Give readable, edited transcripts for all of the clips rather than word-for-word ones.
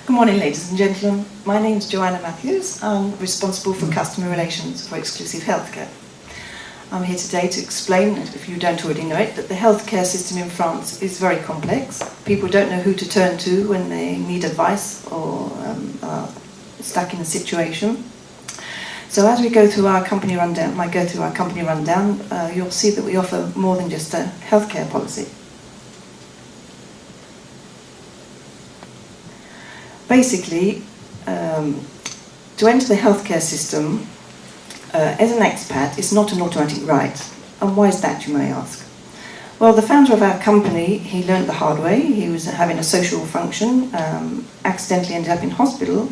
Good morning, ladies and gentlemen. My name is Joanna Matthews. I'm responsible for customer relations for Exclusive Healthcare. I'm here today to explain, if you don't already know it, that the healthcare system in France is very complex. People don't know who to turn to when they need advice or are stuck in a situation. So as we go through our company rundown, you'll see that we offer more than just a healthcare policy. Basically, to enter the healthcare system as an expat is not an automatic right. And why is that, you may ask? Well, the founder of our company, he learned the hard way. He was having a social function, accidentally ended up in hospital.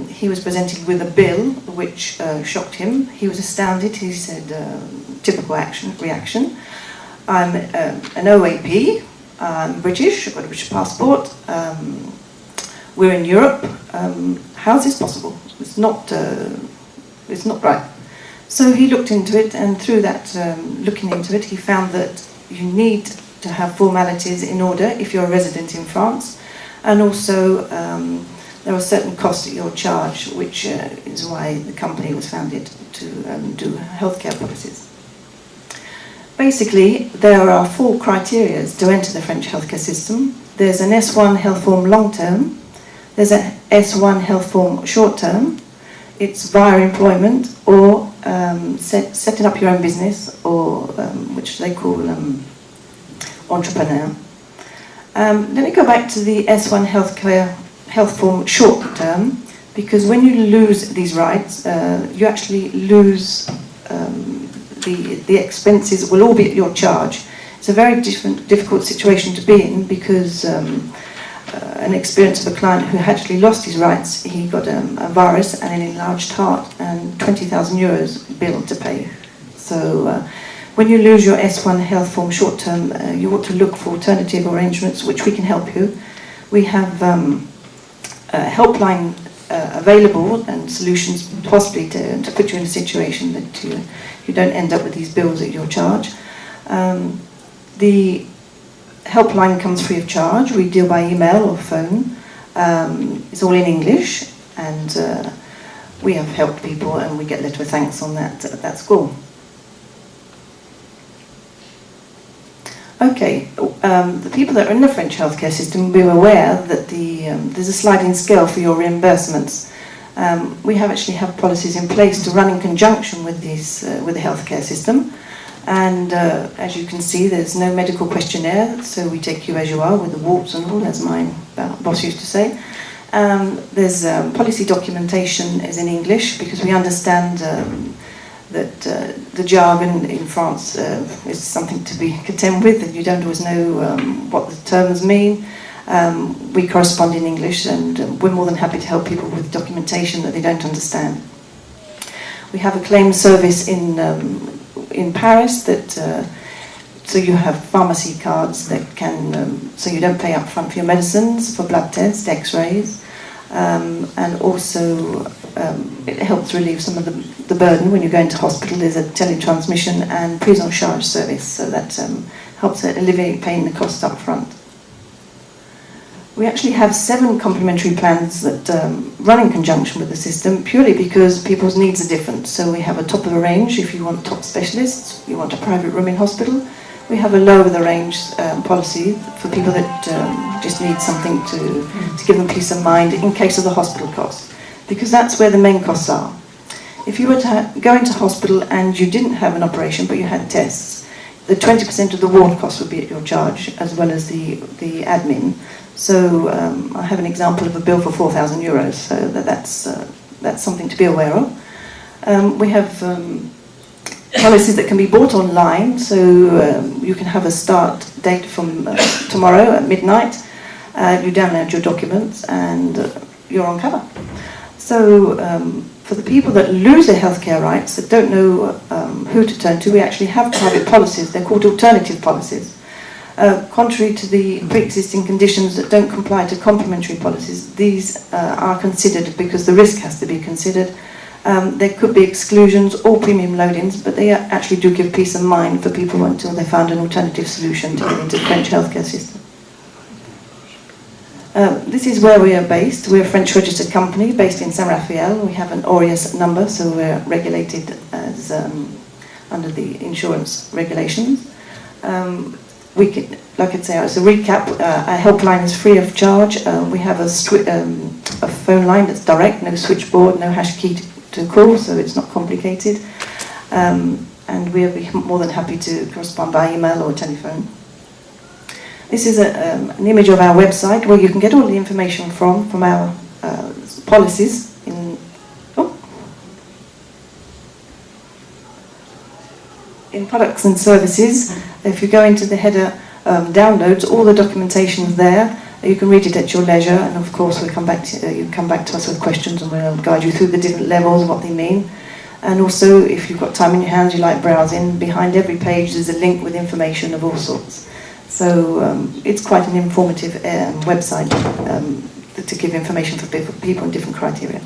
He was presented with a bill which shocked him. He was astounded. He said, typical reaction. I'm an OAP, I'm British, I've got a British passport. We're in Europe. How is this possible? It's not right. So he looked into it, and through that looking into it, he found that you need to have formalities in order if you're a resident in France, and also there are certain costs that you're charged, which is why the company was founded to do healthcare policies. Basically, there are 4 criteria to enter the French healthcare system. There's an S1 health form long term. There's an S1 health form short term. It's via employment or setting up your own business, or which they call entrepreneur. Let me go back to the S1 health form short term, because when you lose these rights, you actually lose the expenses will all be at your charge. It's a very difficult situation to be in, because an experience of a client who actually lost his rights. He got a virus and an enlarged heart and 20,000 euros bill to pay. So when you lose your S1 health form short term, you ought to look for alternative arrangements which we can help you. We have a helpline available and solutions possibly to put you in a situation that you don't end up with these bills at your charge. The helpline comes free of charge. We deal by email or phone. It's all in English, and we have helped people, and we get a letter of thanks on that at school. Okay, the people that are in the French healthcare system will be aware that there's a sliding scale for your reimbursements. We actually have policies in place to run in conjunction with the healthcare system. And as you can see, there's no medical questionnaire, so we take you as you are with the warts and all, as my boss used to say. There's policy documentation is in English, because we understand that the jargon in France is something to be contend with, and you don't always know what the terms mean. We correspond in English, and we're more than happy to help people with documentation that they don't understand. We have a claim service in Paris that so you have pharmacy cards that can so you don't pay up front for your medicines, for blood tests, x-rays, and also it helps relieve some of the burden when you go into hospital. There's a teletransmission and prise en charge service, so that helps alleviate paying the cost up front. We actually have 7 complementary plans that run in conjunction with the system, purely because people's needs are different. So we have a top of the range if you want top specialists, you want a private room in hospital. We have a low of the range policy for people that just need something to give them peace of mind in case of the hospital costs, because that's where the main costs are. If you were to go into hospital and you didn't have an operation but you had tests, the 20% of the ward cost would be at your charge, as well as the admin. So I have an example of a bill for 4,000 euros, so that's something to be aware of. We have policies that can be bought online, so you can have a start date from tomorrow at midnight. You download your documents and you're on cover. So for the people that lose their healthcare rights, that don't know who to turn to, we actually have private policies. They're called alternative policies. Contrary to the pre-existing conditions that don't comply to complementary policies, these are considered because the risk has to be considered. There could be exclusions or premium loadings, but they actually do give peace of mind for people until they found an alternative solution to get into the French healthcare system. This is where we are based. We're a French registered company based in Saint Raphael. We have an ORIAS number, so we're regulated as under the insurance regulations. We can, like I say, as a recap, our helpline is free of charge. We have a phone line that's direct, no switchboard, no hash key to call, so it's not complicated. And we'll be more than happy to correspond by email or telephone. This is an image of our website where you can get all the information from our policies. In products and services, if you go into the header downloads, all the documentation is there. You can read it at your leisure, and of course we'll come back to, you come back to us with questions and we'll guide you through the different levels and what they mean. And also, if you've got time in your hands, you like browsing, behind every page there's a link with information of all sorts. So it's quite an informative website to give information for people in different criteria.